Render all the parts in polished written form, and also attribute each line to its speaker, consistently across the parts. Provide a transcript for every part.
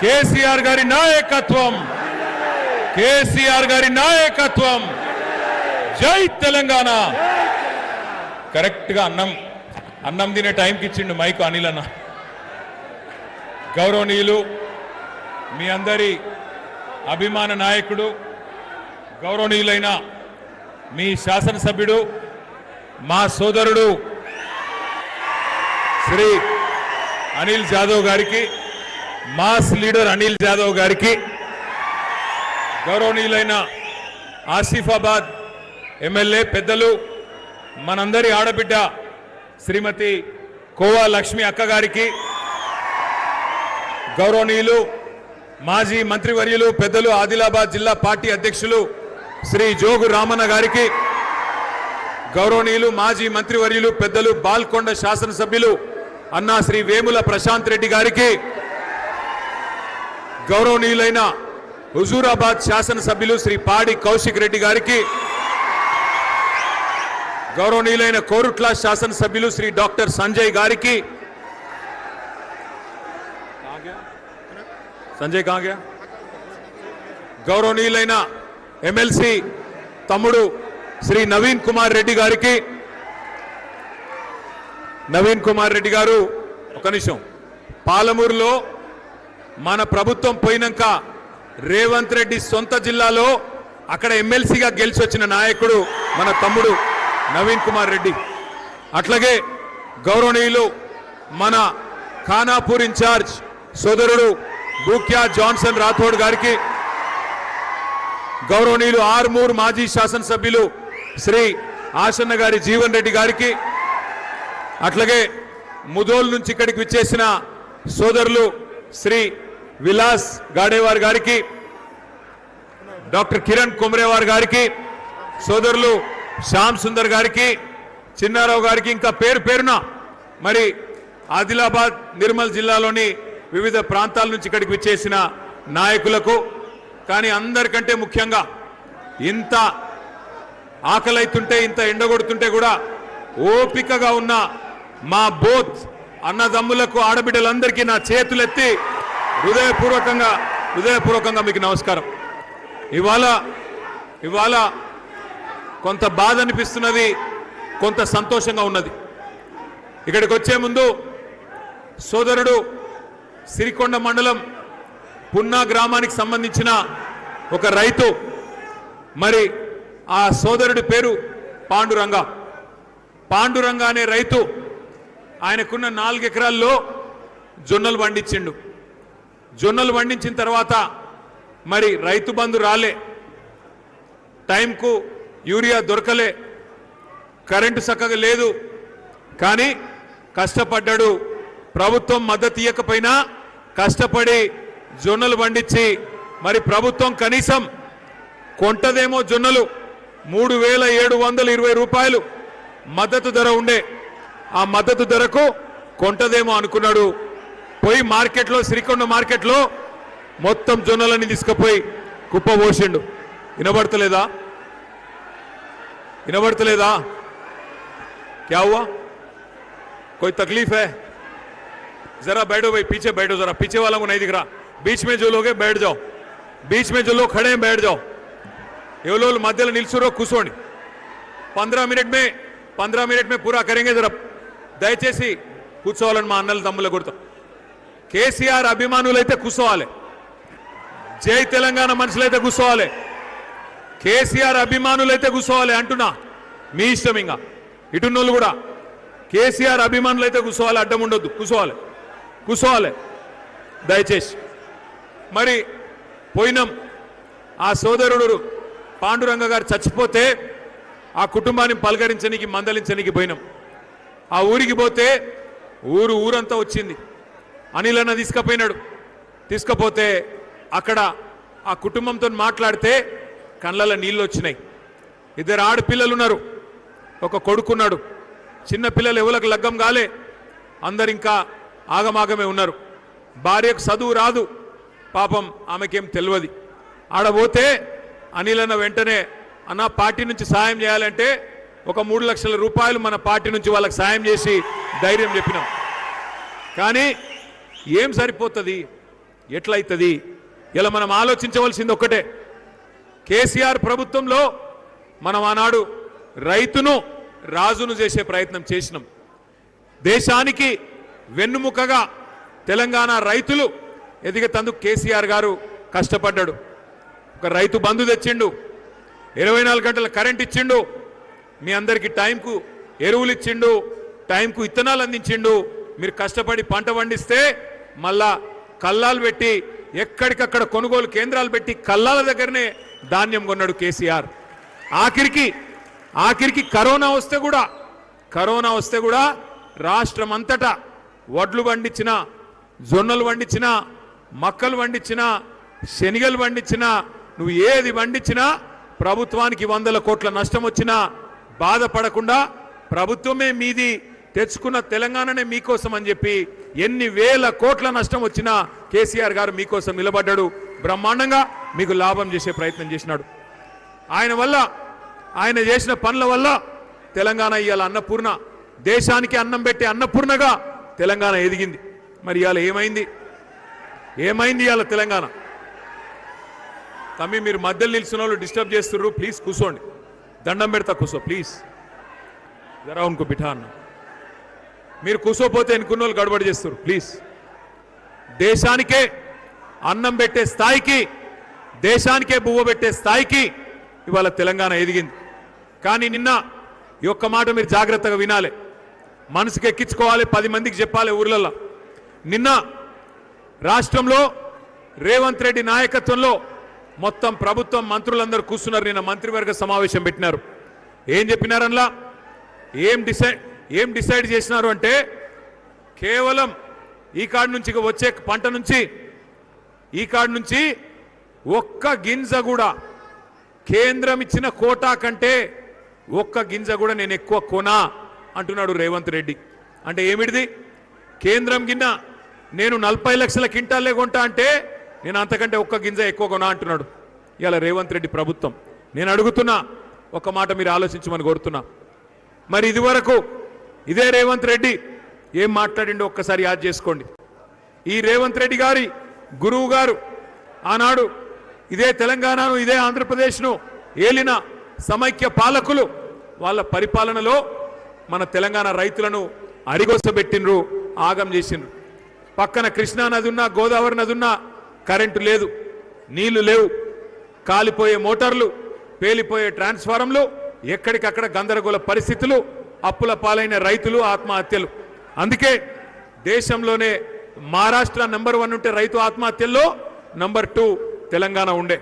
Speaker 1: కేసీఆర్ గారి నాయకత్వం, కేసీఆర్ గారి నాయకత్వం. జై తెలంగాణ. కరెక్ట్ గా అన్నం తినే టైంకి ఇచ్చిండు మైకు అనిల్ అన్న. గౌరవనీయులు, మీ అందరి అభిమాన నాయకుడు, గౌరవనీయులైన మీ శాసనసభ్యుడు, మా సోదరుడు శ్రీ అనిల్ జాదవ్ గారికి, మాస్ లీడర్ అనిల్ జాదవ్ గారికి, గౌరవనీయులైన ఆసిఫాబాద్ ఎమ్మెల్యే పెద్దలు, మనందరి ఆడబిడ్డ శ్రీమతి కోవా లక్ష్మి అక్క గారికి, గౌరవనీయులు మాజీ మంత్రివర్యులు పెద్దలు ఆదిలాబాద్ జిల్లా పార్టీ అధ్యక్షులు శ్రీ జోగు రామన్న గారికి, గౌరవనీయులు మాజీ మంత్రివర్యులు పెద్దలు బాల్కొండ శాసనసభ్యులు అన్నా శ్రీ వేముల ప్రశాంత్ రెడ్డి గారికి, గౌరవనీయులైన హుజూరాబాద్ శాసనసభ్యులు శ్రీ పాడి కౌశిక్ రెడ్డి గారికి, గౌరవనీయులైన కోరుట్ల శాసనసభ్యులు శ్రీ డాక్టర్ సంజయ్ గారికి, సంజయ్ కాగా, గౌరవనీయులైన ఎమ్మెల్సీ తమ్ముడు శ్రీ నవీన్ కుమార్ రెడ్డి గారికి. నవీన్ కుమార్ రెడ్డి గారు ఒక నిమిషం, పాలమూరులో మన ప్రభుత్వం పోయినాక రేవంత్ రెడ్డి సొంత జిల్లాలో అక్కడ ఎమ్మెల్సీగా గెలిచి వచ్చిన నాయకుడు మన తమ్ముడు నవీన్ కుమార్ రెడ్డి. అట్లాగే గౌరవనీయులు మన ఖానాపూర్ ఇన్ఛార్జ్ సోదరుడు బూక్యా జాన్సన్ రాథోడ్ గారికి, గౌరవనీయులు ఆర్మూర్ మాజీ శాసనసభ్యులు శ్రీ ఆశన్న గారి జీవన్ రెడ్డి గారికి, అట్లాగే ముదోల్ నుంచి ఇక్కడికి విచ్చేసిన సోదరులు శ్రీ విలాస్ గాడేవార్ గారికి, డాక్టర్ కిరణ్ కుమ్రేవార్ గారికి, సోదరులు శ్యామ్ సుందర్ గారికి, చిన్నారావు గారికి, ఇంకా పేరు పేరున మరి ఆదిలాబాద్ నిర్మల్ జిల్లాలోని వివిధ ప్రాంతాల నుంచి ఇక్కడికి విచ్చేసిన నాయకులకు, కానీ అందరికంటే ముఖ్యంగా ఇంత ఆకలైతుంటే, ఇంత ఎండగొడుతుంటే కూడా ఓపికగా ఉన్న మా బోత్ అన్నదమ్ములకు, ఆడబిడ్డలందరికీ నా చేతులెత్తి హృదయపూర్వకంగా మీకు నమస్కారం. ఇవాళ కొంత బాధ అనిపిస్తున్నది, కొంత సంతోషంగా ఉన్నది. ఇక్కడికి వచ్చే ముందు సోదరుడు సిరికొండ మండలం పున్నా గ్రామానికి సంబంధించిన ఒక రైతు, మరి ఆ సోదరుడి పేరు పాండురంగ అనే రైతు ఆయనకున్న 4 ఎకరాల్లో జొన్నలు పండించిండు. జొన్నలు పండించిన తర్వాత మరి రైతు బంధు రాలే, టైంకు యూరియా దొరకలే, కరెంటు చక్కగా లేదు, కానీ కష్టపడ్డాడు. ప్రభుత్వం మద్దతు ఇవ్వకపోయినా కష్టపడి జొన్నలు పండించి మరి ప్రభుత్వం కనీసం కొంటదేమో జొన్నలు 3720 రూపాయలు మద్దతు ధర ఉండే, ఆ మద్దతు ధరకు కొంటదేమో అనుకున్నాడు. పోయి మార్కెట్లో, శ్రీకొండ మార్కెట్లో మొత్తం జొన్నలన్నీ తీసుకుపోయి కుప్పబోసిండు. వినబడతలేదా? क्या हुआ? कोई तकलीफ है? जरा बैठो भाई, पीछे बैठो, जरा पीछे वालों को नहीं दिख रहा. बीच में जो लोग हैं बैठ जाओ, बीच में जो लोग खड़े हैं बैठ जाओ. ये लोग मध्य निल्सुरो कुसोंడి. 15 मिनट में पूरा करेंगे. जरा దయచేసి కూర్చోవాలని మా అన్నల తమ్ముల గుర్తు. కేసీఆర్ అభిమానులైతే కూర్చోవాలి, జై తెలంగాణ మనుషులైతే కూర్చోవాలి, కేసీఆర్ అభిమానులైతే కూర్చోవాలి అంటున్నా. మీ ఇష్టం. ఇంకా ఇటున్నోళ్ళు కూడా కేసీఆర్ అభిమానులైతే కూర్చోవాలి, అడ్డం ఉండొద్దు, కూర్చోవాలి దయచేసి. మరి పోయినాం, ఆ సోదరుడు పాండురంగ గారు చచ్చిపోతే ఆ కుటుంబాన్ని పలకరించడానికి, మందలించడానికి పోయినాం. ఆ ఊరికి పోతే ఊరంతా వచ్చింది. అనిల్ అన్న తీసుకపోతే అక్కడ ఆ కుటుంబంతో మాట్లాడితే కళ్ళల్లో నీళ్ళు వచ్చినాయి. 2 ఆడపిల్లలు ఉన్నారు, ఒక కొడుకున్నాడు. చిన్న పిల్లలు ఎవరికి లగ్గం కాలే, అందరు ఇంకా ఆగమాగమే ఉన్నారు. భార్యకు చదువు రాదు, పాపం ఆమెకేం తెలియదు. ఆడపోతే అనిల్ అన్న వెంటనే, అన్న పార్టీ నుంచి సాయం చేయాలంటే ఒక 3 లక్షల రూపాయలు మన పార్టీ నుంచి వాళ్ళకి సాయం చేసి ధైర్యం చెప్పినాం. కానీ ఏం సరిపోతుంది? ఎట్లయితది? ఇలా మనం ఆలోచించవలసింది ఒక్కటే. కేసీఆర్ ప్రభుత్వంలో మనం ఆనాడు రైతును రాజును చేసే ప్రయత్నం చేసినాం. దేశానికి వెన్నుముకగా తెలంగాణ రైతులు ఎదిగేందుకు కేసీఆర్ గారు కష్టపడ్డాడు. ఒక రైతు బంధు తెచ్చిండు, 24 గంటల కరెంట్ ఇచ్చిండు, మీ అందరికీ టైంకు ఎరువులు ఇచ్చిండు, టైంకు విత్తనాలు అందించిండు. మీరు కష్టపడి పంట పండిస్తే మళ్ళా కల్లాలు పెట్టి ఎక్కడికక్కడ కొనుగోలు కేంద్రాలు పెట్టి కల్లాల దగ్గరనే ధాన్యం కొన్నాడు కేసీఆర్. ఆఖరికి కరోనా వస్తే కూడా రాష్ట్రం అంతటా వడ్లు పండించిన, జొన్నలు పండించిన, మక్కలు పండించిన, శనిగలు పండించిన, నువ్వు ఏది పండించినా ప్రభుత్వానికి 100 కోట్ల నష్టం వచ్చినా బాధపడకుండా ప్రభుత్వమే మీది, తెచ్చుకున్న తెలంగాణనే మీకోసం అని చెప్పి ఎన్ని వేల కోట్ల నష్టం వచ్చినా కేసీఆర్ గారు మీకోసం నిలబడ్డాడు. బ్రహ్మాండంగా మీకు లాభం చేసే ప్రయత్నం చేసినాడు. ఆయన చేసిన పనుల వల్ల తెలంగాణ ఇవాళ అన్నపూర్ణ, దేశానికి అన్నం పెట్టే అన్నపూర్ణగా తెలంగాణ ఎదిగింది. మరి ఇవాళ ఏమైంది ఇవాళ తెలంగాణ? తమ్మి, మీరు మధ్యలో నిలిచిన వాళ్ళు డిస్టర్బ్ చేస్తున్నారు. ప్లీజ్ కూర్చోండి, దండం పెడతా, కూర్చో ప్లీజ్. జరా ఉनको బిఠా అన్న. మీరు కూర్చోపోతే ఎన్నుకున్న వాళ్ళు గడబడి చేస్తారు ప్లీజ్. దేశానికే అన్నం పెట్టే స్థాయికి, దేశానికే బువ్వ పెట్టే స్థాయికి ఇవాళ తెలంగాణ ఎదిగింది. కానీ నిన్న ఈ ఒక్క మాట మీరు జాగ్రత్తగా వినాలి, మనసుకు ఎక్కించుకోవాలి, 10 మందికి చెప్పాలి ఊర్లలో. నిన్న రాష్ట్రంలో రేవంత్ రెడ్డి నాయకత్వంలో మొత్తం ప్రభుత్వం మంత్రులందరూ కూర్చున్నారు. నిన్న మంత్రివర్గ సమావేశం పెట్టినారు. ఏం చెప్పినారన్లా, ఏం డిసైడ్ చేసినారు అంటే, కేవలం ఈ కాడ నుంచి వచ్చే పంట నుంచి, ఈ కాడ నుంచి ఒక్క గింజ కూడా కేంద్రం ఇచ్చిన కోటా కంటే ఒక్క గింజ కూడా నేను ఎక్కువ కొనా అంటున్నాడు రేవంత్ రెడ్డి. అంటే ఏమిటిది? కేంద్రం గిన్న నేను 40 లక్షల క్వింటాలే కొంటా అంటే నేను అంతకంటే ఒక్క గింజ ఎక్కువ కొనా అంటున్నాడు ఇలా రేవంత్ రెడ్డి ప్రభుత్వం. నేను అడుగుతున్నా, ఒక మాట మీరు ఆలోచించమని కోరుతున్నా. మరి ఇదివరకు ఇదే రేవంత్ రెడ్డి ఏం మాట్లాడిండో ఒక్కసారి యాద్ చేసుకోండి. ఈ రేవంత్ రెడ్డి గారి గురువు గారు ఆనాడు ఇదే తెలంగాణను, ఇదే ఆంధ్రప్రదేశ్ను ఏలిన సమైక్య పాలకులు వాళ్ళ పరిపాలనలో మన తెలంగాణ రైతులను అరిగొసబెట్టినరు, ఆగం చేసిండ్రు. పక్కన కృష్ణా నది ఉన్నా, గోదావరి నది ఉన్నా కరెంటు లేదు, నీళ్లు లేవు, కాలిపోయే మోటార్లు, పేలిపోయే ట్రాన్స్ఫారంలు, ఎక్కడికక్కడ గందరగోళ పరిస్థితులు, అప్పుల పాలైన రైతులు, ఆత్మహత్యలు. అందుకే దేశంలోనే మహారాష్ట్ర నెంబర్ 1 ఉంటే రైతు ఆత్మహత్యల్లో నెంబర్ 2 తెలంగాణ ఉండే.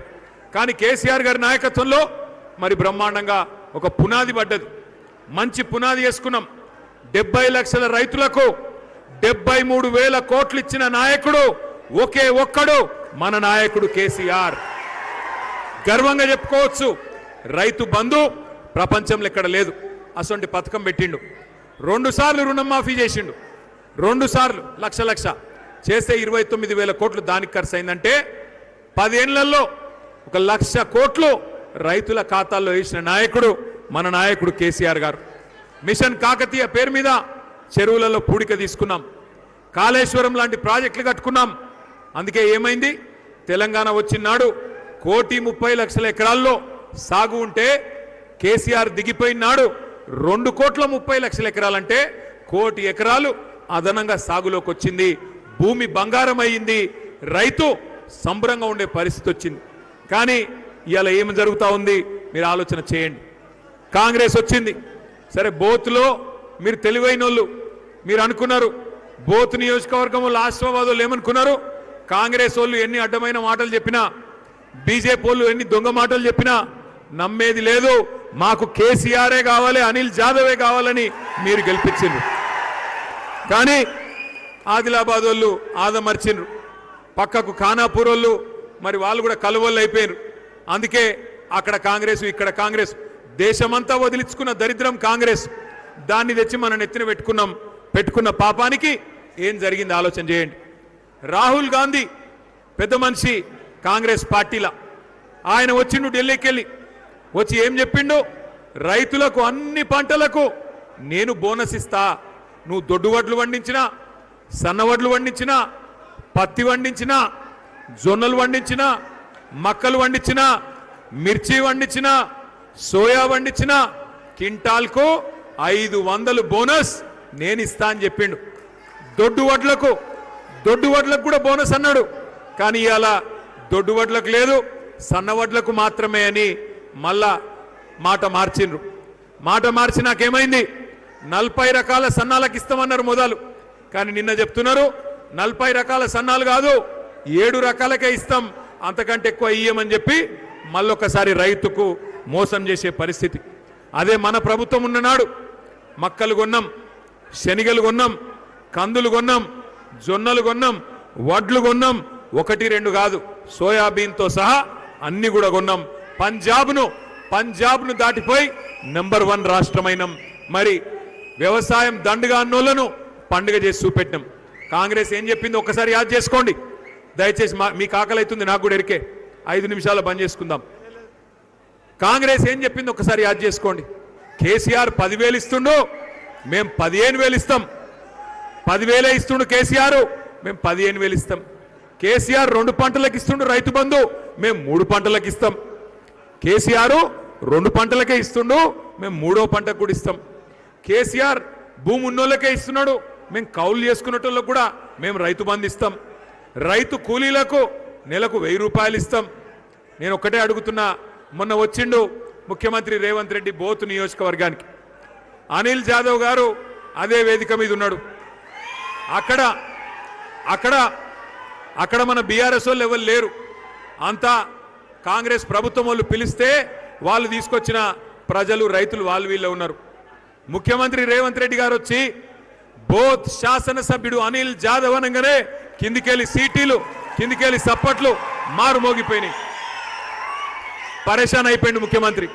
Speaker 1: కానీ కేసీఆర్ గారి నాయకత్వంలో మరి బ్రహ్మాండంగా ఒక పునాది పడ్డది, మంచి పునాది వేసుకున్నాం. 70 లక్షల రైతులకు 73,000 కోట్లు ఇచ్చిన నాయకుడు ఒకే ఒక్కడు మన నాయకుడు కేసీఆర్. గర్వంగా చెప్పుకోవచ్చు, రైతు బంధు ప్రపంచంలో ఎక్కడ లేదు. అసొంటి పథకం పెట్టిండు. 2 సార్లు రుణమాఫీ చేసిండు, 2 సార్లు లక్ష చేస్తే 29,000 కోట్లు దానికి ఖర్చు అయిందంటే 10 ఏళ్లలో 1,00,000 కోట్లు రైతుల ఖాతాల్లో వేసిన నాయకుడు మన నాయకుడు కేసీఆర్ గారు. మిషన్ కాకతీయ పేరు మీద చెరువులలో పూడిక తీసుకున్నాం, కాళేశ్వరం లాంటి ప్రాజెక్టులు కట్టుకున్నాం. అందుకే ఏమైంది, తెలంగాణ వచ్చినాడు 1,30,00,000 ఎకరాల్లో సాగు ఉంటే కేసీఆర్ దిగిపోయినాడు 2,30,00,000 ఎకరాలంటే 1,00,00,000 ఎకరాలు అదనంగా సాగులోకి వచ్చింది. భూమి బంగారం అయ్యింది, రైతు సంబరంగా ఉండే పరిస్థితి వచ్చింది. కానీ ఇవాళ ఏమి జరుగుతూ ఉంది మీరు ఆలోచన చేయండి. కాంగ్రెస్ వచ్చింది, సరే బోత్లో మీరు తెలివైన వాళ్ళు, మీరు అనుకున్నారు బోత్ నియోజకవర్గం వాళ్ళు, ఆసిఫాబాద్ వాళ్ళు ఏమనుకున్నారు, కాంగ్రెస్ వాళ్ళు ఎన్ని అడ్డమైన మాటలు చెప్పినా, బీజేపీ వాళ్ళు ఎన్ని దొంగ మాటలు చెప్పినా నమ్మేది లేదు, మాకు కేసీఆరే కావాలి, అనిల్ జాదవే కావాలని మీరు గెలిపించిండ్రు. కానీ ఆదిలాబాద్ వాళ్ళు ఆదమర్చిండ్రు, పక్కకు ఖానాపూర్ వాళ్ళు మరి వాళ్ళు కూడా కలువళ్ళు అయిపోయారు. అందుకే అక్కడ కాంగ్రెస్, ఇక్కడ కాంగ్రెస్, దేశమంతా వదిలించుకున్న దరిద్రం కాంగ్రెస్, దాన్ని తెచ్చి మన నెత్తిన పెట్టుకున్న పాపానికి ఏం జరిగింది ఆలోచన చేయండి. రాహుల్ గాంధీ పెద్ద మనిషి కాంగ్రెస్ పార్టీలా, ఆయన వచ్చిండు ఢిల్లీకి వెళ్ళి, వచ్చి ఏం చెప్పిండు, రైతులకు అన్ని పంటలకు నేను బోనస్ ఇస్తా, నువ్వు దొడ్డు వడ్లు పండించినా, సన్న వడ్లు పండించినా, పత్తి పండించినా, జొన్నలు వండించినా, మక్కలు వండించినా, మిర్చి వండించినా, సోయా వండించినా కింటాల్కు 500 బోనస్ నేను ఇస్తా అని చెప్పిండు. దొడ్డు వడ్లకు కూడా బోనస్ అన్నాడు. కానీ ఇవాళ దొడ్డు వడ్లకు లేదు, సన్న వడ్లకు మాత్రమే అని మళ్ళా మాట మార్చిండ్రు. మాట మార్చి నాకేమైంది, 40 రకాల సన్నాలకు ఇస్తామన్నారు మొదలు. కానీ నిన్న చెప్తున్నారు 40 రకాల సన్నాలు కాదు, 7 రకాలకే ఇస్తాం, అంతకంటే ఎక్కువ ఇయ్యమని చెప్పి మళ్ళొకసారి రైతుకు మోసం చేసే పరిస్థితి. అదే మన ప్రభుత్వం ఉన్ననాడు మక్కలు కొన్నాం, శనిగలు కొన్నాం, కందులు కొన్నాం, జొన్నలు కొన్నాం, వడ్లు కొన్నాం, 1-2 కాదు, సోయాబీన్తో సహా అన్ని కూడా కొన్నాం. పంజాబ్ను దాటిపోయి నెంబర్ 1 రాష్ట్రమైనం. మరి వ్యవసాయం దండుగా అన్నోళ్లను పండుగ చేసి చూపెట్టినాం. కాంగ్రెస్ ఏం చెప్పింది ఒక్కసారి యాద్ చేసుకోండి దయచేసి. మీకు ఆకలి అవుతుంది, నాకు కూడా ఎరికే, 5 నిమిషాలు బంద్ చేసుకుందాం. కాంగ్రెస్ ఏం చెప్పింది ఒక్కసారి యాద్ చేసుకోండి. కేసీఆర్ 10,000 ఇస్తుండు, మేము 15,000 ఇస్తాం. 10,000 ఇస్తుండు కేసీఆర్, మేము 15,000 ఇస్తాం. కేసీఆర్ 2 పంటలకు ఇస్తుండు రైతు బంధు, మేము 3 పంటలకు ఇస్తాం. కేసీఆర్ 2 పంటలకే ఇస్తుండు, మేము 3వ పంటకు కూడా ఇస్తాం. కేసీఆర్ భూమి ఉన్నోళ్ళకే ఇస్తున్నాడు, మేము కౌలు చేసుకున్నటోళ్ళకు కూడా మేము రైతు బంధు ఇస్తాం. రైతు కూలీలకు నెలకు 1000 రూపాయలు ఇస్తాం. నేను ఒక్కటే అడుగుతున్నా, మొన్న వచ్చిండు ముఖ్యమంత్రి రేవంత్ రెడ్డి బోత్ నియోజకవర్గానికి. అనిల్ జాదవ్ గారు అదే వేదిక మీద ఉన్నాడు. అక్కడ మన బీఆర్ఎస్ వాళ్ళు ఎవరు లేరు, అంతా కాంగ్రెస్ ప్రభుత్వం వాళ్ళు పిలిస్తే వాళ్ళు తీసుకొచ్చిన ప్రజలు రైతులు వాళ్ళు వీళ్ళే ఉన్నారు. ముఖ్యమంత్రి రేవంత్ రెడ్డి గారు వచ్చి బోత్ శాసనసభ్యుడు అనిల్ జాదవ్ అనగానే కిందికెళ్ళి సీటీలు, కిందికెళ్ళి సప్పట్లు మారుమోగిపోయినాయి. పరేషాన్ అయిపోయింది ముఖ్యమంత్రి.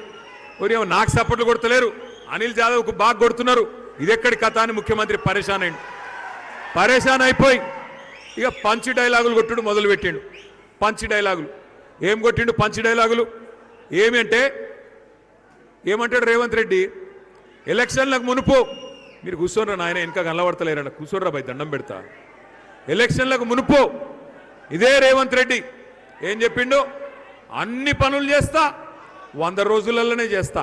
Speaker 1: నాకు సప్పట్లు కొడతలేరు, అనిల్ జాదవ్కు బాగా కొడుతున్నారు, ఇదెక్కడి కథ అని ముఖ్యమంత్రి పరేషాన్ అయింది. పరేషాన్ అయిపోయి ఇక పంచి డైలాగులు కొట్టుడు మొదలు పెట్టిండు. పంచి డైలాగులు ఏం కొట్టిండు? పంచి డైలాగులు ఏమి అంటే ఏమంటాడు రేవంత్ రెడ్డి, ఎలక్షన్లకు మునుపు మీరు కూర్చోనరా నాయన, ఇంకా కనబడతలేరన్న, కూర్చోనరా భయ్ దండం పెడతా. ఎలక్షన్లకు మునుపు ఇదే రేవంత్ రెడ్డి ఏం చెప్పిండు, అన్ని పనులు చేస్తా, 100 రోజులలోనే చేస్తా,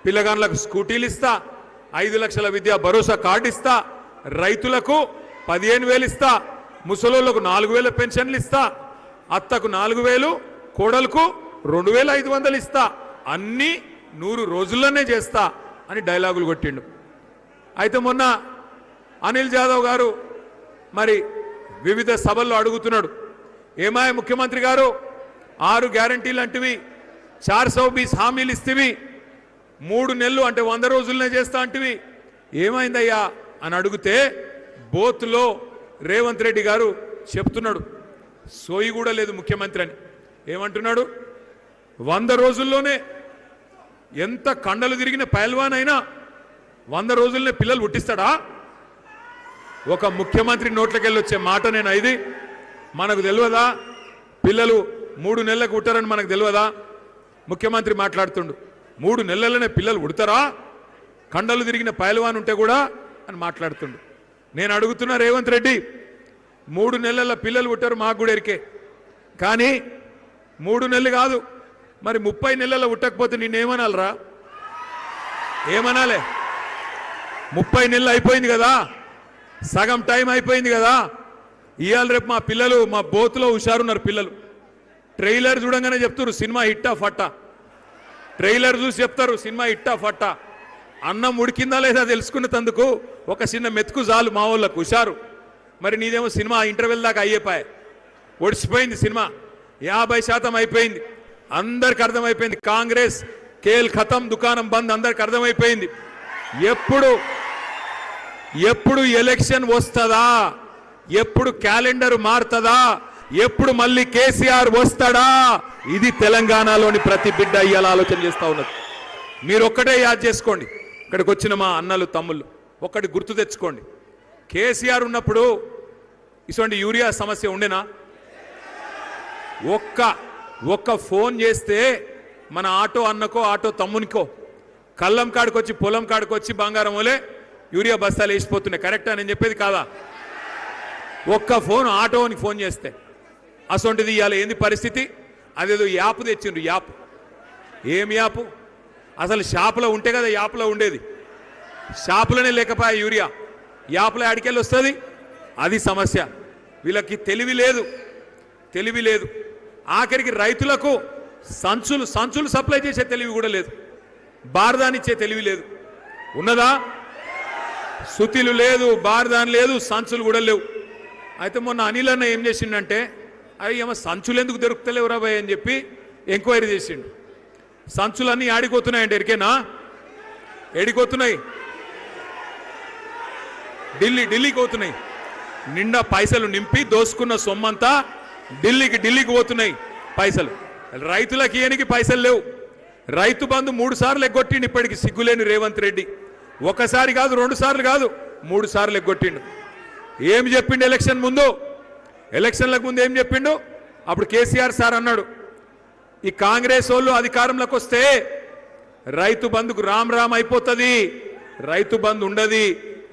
Speaker 1: పిల్లగాళ్ళకు స్కూటీలు ఇస్తా, 5 లక్షల విద్యా భరోసా కార్డు ఇస్తా, రైతులకు 15,000 ఇస్తా, ముసలోళ్లకు 4,000 పెన్షన్లు ఇస్తా, అత్తకు 4,000, కోడలకు 2,500 ఇస్తా, అన్ని 100 రోజుల్లోనే చేస్తా అని డైలాగులు కొట్టిండు. అయితే మొన్న అనిల్ జాదవ్ గారు మరి వివిధ సభల్లో అడుగుతున్నాడు, ఏమాయ ముఖ్యమంత్రి గారు 6 గ్యారంటీలు అంటివి, 420 హామీలు ఇస్తేవి, 3 నెలలు అంటే 100 రోజులనే చేస్తా అంటివి, ఏమైందయ్యా అని అడిగితే బోత్లో రేవంత్ రెడ్డి గారు చెప్తున్నాడు, సోయి కూడా లేదు ముఖ్యమంత్రి అని. ఏమంటున్నాడు, 100 రోజుల్లోనే ఎంత కండలు తిరిగిన పైల్వాన్ అయినా 100 రోజుల్లోనే పిల్లలు పుట్టిస్తాడా? ఒక ముఖ్యమంత్రి నోట్లకెళ్ళి వచ్చే మాట నేను ఇది మనకు తెలియదా? పిల్లలు 3 నెలలకు పుట్టారని మనకు తెలియదా? ముఖ్యమంత్రి మాట్లాడుతుండు, 3 నెలలనే పిల్లలు పుడతారా? కండలు తిరిగిన పైల్వాన్ ఉంటే కూడా అని మాట్లాడుతుండు. నేను అడుగుతున్నా రేవంత్ రెడ్డి, 3 నెలల పిల్లలు పుట్టారు మాకు కూడా ఎరికే, కానీ 3 నెలలు కాదు, మరి 30 నెలల పుట్టకపోతే నిన్నేమనాలరా? ఏమనాలే? 30 నెలలు అయిపోయింది కదా, సగం టైం అయిపోయింది కదా. ఇవాళ రేపు మా పిల్లలు మా బోతులో హుషారున్నారు పిల్లలు. ట్రైలర్ చూడంగానే చెప్తారు సినిమా హిట్టా ఫట్టా, ట్రైలర్ చూసి చెప్తారు సినిమా హిట్టా ఫట్టా. అన్నం ఉడికిందా లేదా తెలుసుకున్నందుకు ఒక చిన్న మెతుకు చాలు మా వాళ్ళకు హుషారు. మరి నీదేమో సినిమా ఇంటర్వెల్ దాకా అయ్యేపాయ, ఒడిసిపోయింది సినిమా, 50% అయిపోయింది. అందరికి అర్థమైపోయింది కాంగ్రెస్ కేల్ ఖతం, దుకాణం బంద్, అందరికి అర్థమైపోయింది. ఎప్పుడు ఎలక్షన్ వస్తుందా, ఎప్పుడు క్యాలెండర్ మారుతుందా, ఎప్పుడు మళ్ళీ కేసీఆర్ వస్తాడా, ఇది తెలంగాణలోని ప్రతి బిడ్డ ఇవాళ ఆలోచన చేస్తూ ఉన్నది. మీరు ఒక్కటే యాద్ చేసుకోండి, ఇక్కడికి వచ్చిన మా అన్నలు తమ్ముళ్ళు ఒక్కటి గుర్తు తెచ్చుకోండి. కేసీఆర్ ఉన్నప్పుడు ఇటువంటి యూరియా సమస్య ఉండేనా? ఒక్క ఫోన్ చేస్తే మన ఆటో అన్నకో ఆటో తమ్మునికో కళ్ళం కాడికొచ్చి పొలం కాడికొచ్చి బంగారం వలే యూరియా బస్తాలు వేసిపోతున్నాయి. కరెక్టా నేను చెప్పేది? కాదా? ఒక్క ఫోన్ ఆటోని ఫోన్ చేస్తే అసొంటిది ఇవాళ ఏంది పరిస్థితి? అదేదో యాప్ తెచ్చిండ్రు. యాప్ ఏం యాప్? అసలు షాపులో ఉంటే కదా యాప్లో ఉండేది. షాపులోనే లేకపోయా యూరియా, యాప్లో ఆడికెళ్ళి వస్తుంది. అది సమస్య. వీళ్ళకి తెలివి లేదు. ఆఖరికి రైతులకు సంచులు సప్లై చేసే తెలివి కూడా లేదు. బార్దానిచ్చే తెలివి లేదు. ఉన్నదా? సుతిలు లేదు, బార్దాన్ లేదు, సంచులు కూడా లేవు. అయితే మొన్న అనిల్ అన్న ఏం చేసిండంటే, అవి ఏమో సంచులు ఎందుకు దొరుకుతలేవు రాబాయ్ అని చెప్పి ఎంక్వైరీ చేసిండు. సంచులన్నీ ఆడిపోతున్నాయంటే ఎరికేనా? ఏడిపోతున్నాయి? ఢిల్లీకి పోతున్నాయి. నిండా పైసలు నింపి దోసుకున్న సొమ్మంతా ఢిల్లీకి పోతున్నాయి పైసలు. రైతులకు ఇయనికి పైసలు లేవు. రైతు బంధు 3 సార్లు ఎగ్గొట్టిండు ఇప్పటికి సిగ్గులేని రేవంత్ రెడ్డి. ఒకసారి కాదు, 2 సార్లు కాదు, 3 సార్లు ఎగ్గొట్టిండు. ఏం చెప్పిండు ఎలక్షన్లకు ముందు ఏం చెప్పిండు? అప్పుడు కేసీఆర్ సార్ అన్నాడు, ఈ కాంగ్రెస్ వాళ్ళు అధికారంలోకి వస్తే రైతు బంధుకు రామ్ అయిపోతుంది, రైతు బంధు ఉండది,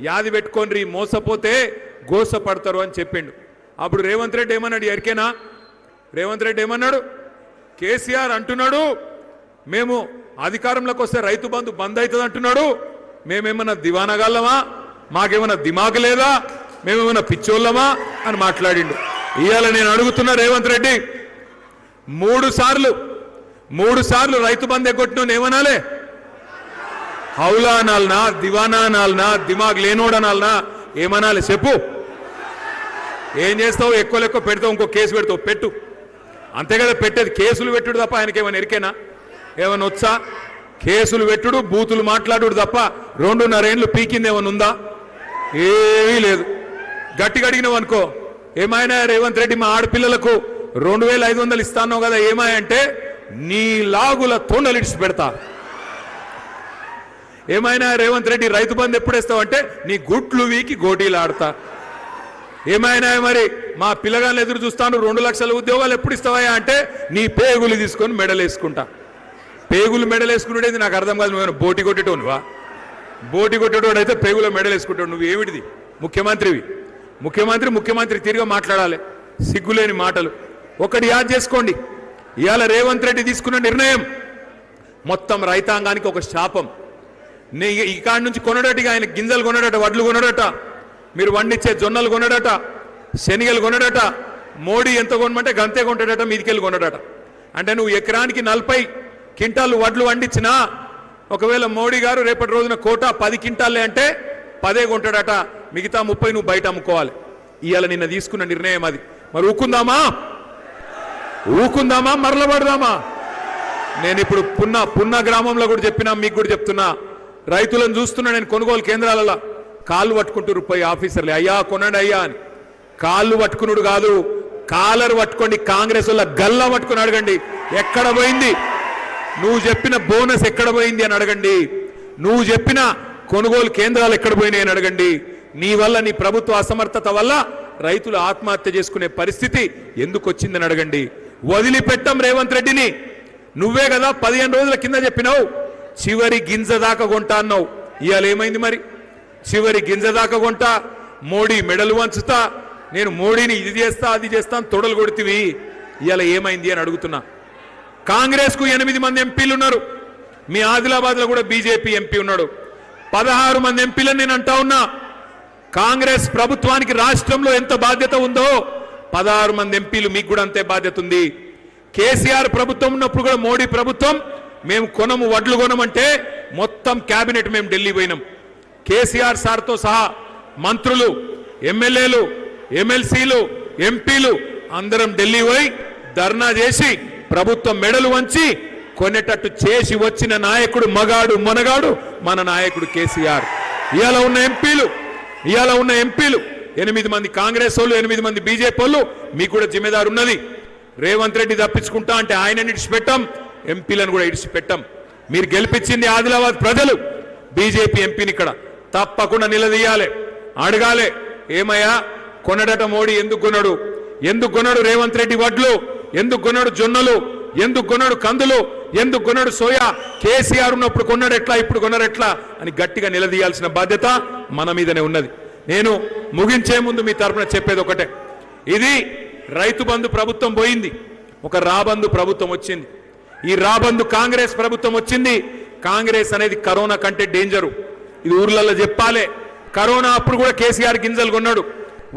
Speaker 1: యాది పెట్టుకోండి, మోసపోతే గోసపడతారు అని చెప్పిండు. అప్పుడు రేవంత్ రెడ్డి ఏమన్నాడు? ఎరికేనా? రేవంత్ రెడ్డి ఏమన్నాడు? కేసీఆర్ అంటున్నాడు మేము అధికారంలోకి వస్తే రైతు బంధు బంద్ అవుతుంది అంటున్నాడు, మేమేమన్నా దివానగాళ్ళమా, మాకేమన్నా దిమాగ్ లేదా, మేమేమన్నా పిచ్చోళ్ళమా అని మాట్లాడిండు. ఇవాళ నేను అడుగుతున్నా రేవంత్ రెడ్డి, 3 సార్లు రైతు బంధు ఎగ్గొట్టిన ఏమనాలే? హౌలా అనాలనా, దివానా అనాలనా, దిమాగ్ లేనోడనాలనా, ఏమనాలి చెప్పు? ఏం చేస్తావు? ఎక్కువ పెడతావు, ఇంకో కేసు పెడతావు, పెట్టు. అంతే కదా పెట్టేది. కేసులు పెట్టుడు తప్ప ఆయనకి ఏమైనా ఎరికేనా? ఏమైనా వచ్చా? కేసులు పెట్టుడు, బూతులు మాట్లాడు తప్ప 2.5 ఏళ్ళు పీకింది ఏమైనా ఉందా? ఏమీ లేదు. గట్టిగా అడిగినావు అనుకో, ఏమైనా రేవంత్ రెడ్డి మా ఆడపిల్లలకు 2500 ఇస్తాను కదా, ఏమాయంటే నీ లాగుల తోండలిడిచి పెడతా. ఏమైనా రేవంత్ రెడ్డి రైతు బంధు ఎప్పుడేస్తావంటే నీ గుట్లు వీకి గోటీలు ఆడతా. ఏమైనా మరి మా పిల్లగాళ్ళు ఎదురు చూస్తాను 2 లక్షల ఉద్యోగాలు ఎప్పుడు ఇస్తావా అంటే నీ పేగులు తీసుకొని మెడలేసుకుంటా. పేగులు మెడలేసుకునేది నాకు అర్థం కాదు. నువ్వేమైనా బోటి కొట్టేటోనువా? బోటి కొట్టేటోడు అయితే పేగులో మెడలేసుకుంటాడు. నువ్వు ఏమిటిది? ముఖ్యమంత్రి తిరిగి మాట్లాడాలి. సిగ్గులేని మాటలు. ఒకటి యాద్ చేసుకోండి, ఇవాళ రేవంత్ రెడ్డి తీసుకున్న నిర్ణయం మొత్తం రైతాంగానికి ఒక శాపం. ఇకాడి నుంచి కొనడట, ఆయన గింజలు కొనడట, వడ్లు కొనడట, మీరు వండించే జొన్నలు కొనడట, శనిగలు కొనడట. మోడీ ఎంత కొనమంటే గంతే కొంటాడట, మీదికెళ్ళి కొనడట. అంటే నువ్వు ఎకరానికి 40 క్వింటాలు వడ్లు వండించినా, ఒకవేళ మోడీ గారు రేపటి రోజున కోటా 10 క్వింటాలే అంటే 10 కొంటాడట, మిగతా 30 నువ్వు బయట అమ్ముకోవాలి. ఇవాళ నిన్న తీసుకున్న నిర్ణయం అది. మరి ఊకుందామా మరలబడదామా? నేను ఇప్పుడు పున్న గ్రామంలో కూడా చెప్పినా, మీకు కూడా చెప్తున్నా, రైతులను చూస్తున్నా నేను కొనుగోలు కేంద్రాలలో కాళ్ళు పట్టుకుంటూ పోయి ఆఫీసర్లు, అయ్యా కొనండి అయ్యా అని. కాళ్ళు పట్టుకున్నాడు కాదు, కాలర్ పట్టుకోండి. కాంగ్రెస్ వల్ల గల్లా పట్టుకుని అడగండి, ఎక్కడ పోయింది నువ్వు చెప్పిన బోనస్, ఎక్కడ పోయింది అని అడగండి. నువ్వు చెప్పిన కొనుగోలు కేంద్రాలు ఎక్కడ పోయినాయి అని అడగండి. నీ వల్ల, నీ ప్రభుత్వ అసమర్థత వల్ల రైతులు ఆత్మహత్య చేసుకునే పరిస్థితి ఎందుకు వచ్చిందని అడగండి. వదిలిపెట్టం రేవంత్ రెడ్డిని. నువ్వే కదా 15 రోజుల కింద చెప్పినావు చివరి గింజ దాకా కొంటా అన్నావు. ఇవాళ ఏమైంది మరి? చివరి గింజ దాకా కొంటా, మోడీ మెడలు వంచుతా, నేను మోడీని ఇది చేస్తా అది చేస్తా అని తొడలు కొడుతీవి. ఇవాళ ఏమైంది అని అడుగుతున్నా. కాంగ్రెస్ కు 8 మంది ఎంపీలు ఉన్నారు. మీ ఆదిలాబాద్ లో కూడా బీజేపీ ఎంపీ ఉన్నాడు. 16 మంది ఎంపీలను నేను అంటా ఉన్నా. కాంగ్రెస్ ప్రభుత్వానికి రాష్ట్రంలో ఎంత బాధ్యత ఉందో 16 మంది ఎంపీలు మీకు కూడా అంతే బాధ్యత ఉంది. కేసీఆర్ ప్రభుత్వం ఉన్నప్పుడు కూడా మోడీ ప్రభుత్వం మేము వడ్లు కొనమంటే మొత్తం కేబినెట్ మేము ఢిల్లీ పోయినాం. కేసీఆర్ సార్తో సహా మంత్రులు, ఎమ్మెల్యేలు, ఎమ్మెల్సీలు, ఎంపీలు అందరం ఢిల్లీ పోయి ధర్నా చేసి ప్రభుత్వం మెడలు వంచి కొనేటట్టు చేసి వచ్చిన నాయకుడు మగాడు మనగాడు మన నాయకుడు కేసీఆర్. ఇవాళ ఉన్న ఎంపీలు 8 మంది కాంగ్రెస్ వాళ్ళు, 8 మంది బీజేపీ వాళ్ళు. మీకు కూడా జిమ్మేదారు ఉన్నది. రేవంత్ రెడ్డి తప్పించుకుంటా అంటే ఆయనని ఇడిచిపెట్టాం, ఎంపీలను కూడా ఇడిచిపెట్టాం. మీరు గెలిపించింది ఆదిలాబాద్ ప్రజలు. బీజేపీ ఎంపీని ఇక్కడ తప్పకుండా నిలదీయాలి, అడగాలి. ఏమయ్యా కొనడట మోడీ, ఎందుకు కొన్నాడు రేవంత్ రెడ్డి వడ్లు, ఎందుకు కొన్నాడు జొన్నలు, ఎందుకు కొన్నాడు కందులు, ఎందుకు కొన్నాడు సోయా? కేసీఆర్ ఉన్నప్పుడు కొన్నాడు ఎట్లా, ఇప్పుడు కొన్నాడు ఎట్లా అని గట్టిగా నిలదీయాల్సిన బాధ్యత మన మీదనే ఉన్నది. నేను ముగించే ముందు మీ తరపున చెప్పేది ఒకటే, ఇది రైతు బంధు ప్రభుత్వం పోయింది, ఒక రాబంధు ప్రభుత్వం వచ్చింది. ఈ రాబంధు కాంగ్రెస్ ప్రభుత్వం వచ్చింది. కాంగ్రెస్ అనేది కరోనా కంటే డేంజరు, ఇది ఊర్లలో చెప్పాలి. కరోనా అప్పుడు కూడా కేసీఆర్ గింజలు కొన్నాడు,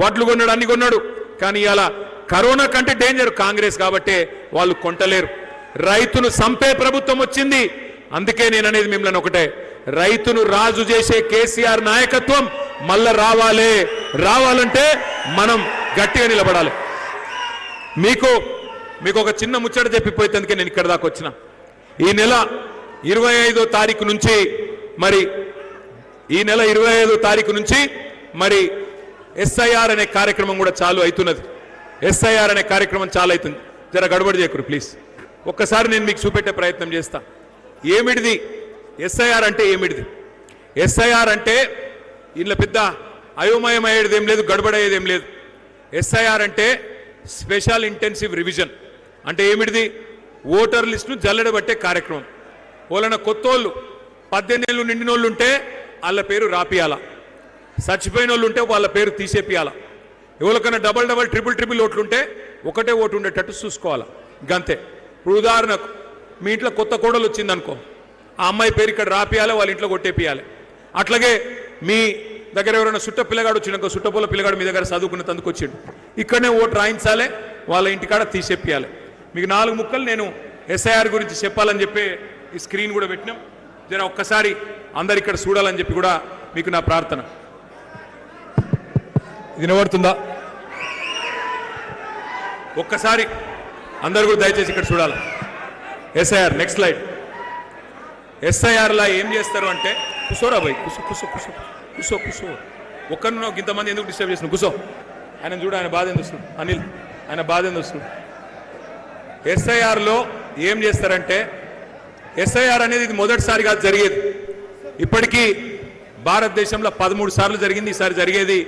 Speaker 1: వడ్లు కొన్నాడు, అన్ని కొన్నాడు. కానీ ఇలా కరోనా కంటే డేంజర్ కాంగ్రెస్ కాబట్టే వాళ్ళు కొంటలేరు. రైతును సంపే ప్రభుత్వం వచ్చింది. అందుకే నేను అనేది మిమ్మల్ని ఒకటే, రైతును రాజు చేసే కేసీఆర్ నాయకత్వం మళ్ళా రావాలంటే మనం గట్టిగా నిలబడాలి. మీకు ఒక చిన్న ముచ్చట చెప్పిపోయేందుకే నేను ఇక్కడ దాకా వచ్చిన. ఈ నెల 25వ తారీఖు నుంచి మరి ఎస్ఐఆర్ అనే కార్యక్రమం కూడా చాలు అవుతున్నది. ఎస్ఐఆర్ అనే కార్యక్రమం చాలు అవుతుంది. జర గడబడి చేయకురు ప్లీజ్. ఒక్కసారి నేను మీకు చూపెట్టే ప్రయత్నం చేస్తా. ఏమిటిది ఎస్ఐఆర్ అంటే? ఏమిటిది ఎస్ఐఆర్ అంటే? ఇంట్లో పెద్ద అయోమయం అయ్యేది ఏం లేదు, గడబడయ్యేది ఏం లేదు. ఎస్ఐఆర్ అంటే స్పెషల్ ఇంటెన్సివ్ రివిజన్. అంటే ఏమిటిది? ఓటర్ లిస్టును జల్లెడబట్టే కార్యక్రమం. వాళ్ళ కొత్తోళ్ళు 18 ఏళ్ళు నిండిన వాళ్ళు ఉంటే వాళ్ళ పేరు రాపియాల, చచ్చిపోయిన వాళ్ళు ఉంటే వాళ్ళ పేరు తీసేపియాల. ఎవరికైనా డబల్ ట్రిపుల్ ఓట్లుంటే ఒకటే ఓటు ఉండేటట్టు చూసుకోవాలా, గంతే. ఇప్పుడు ఉదాహరణకు మీ ఇంట్లో కొత్త కోడలు వచ్చిందనుకో, ఆ అమ్మాయి పేరు ఇక్కడ రాపియాలి, వాళ్ళ ఇంట్లో కొట్టేపియాలి. అట్లాగే మీ దగ్గర ఎవరైనా సుట్ట పిల్లగాడు వచ్చిందనుకో, సుట్టపూల పిల్లగాడు మీ దగ్గర చదువుకున్న తందుకు వచ్చిండు, ఇక్కడనే ఓటు రాయించాలి, వాళ్ళ ఇంటికాడ తీసేపియాలి. మీకు 4 ముక్కలు నేను ఎస్ఐఆర్ గురించి చెప్పాలని చెప్పి ఈ స్క్రీన్ కూడా పెట్టినాం. జర ఒక్కసారి అందరు ఇక్కడ చూడాలని చెప్పి కూడా మీకు నా ప్రార్థన. ఇది వినబడుతుందా? ఒక్కసారి అందరు కూడా దయచేసి ఇక్కడ చూడాలి. SIR next slide. ఎస్ఐఆర్లా ఏం చేస్తారు అంటే, కుసోరా భయ్, కుసో ఒక్కరినో ఇంతమంది ఎందుకు డిస్టర్బ్ చేసిన? కుసో. ఆయన చూడు, ఆయన బాధ ఎందుకు వస్తుంది, అనిల్ ఆయన బాధ ఎందుకు వస్తుంది. ఎస్ఐఆర్లో ఏం చేస్తారంటే, ఎస్ఐఆర్ అనేది ఇది మొదటిసారిగా జరిగేది. ఇప్పటికీ భారతదేశంలో 13 సార్లు జరిగింది, ఈసారి జరిగేది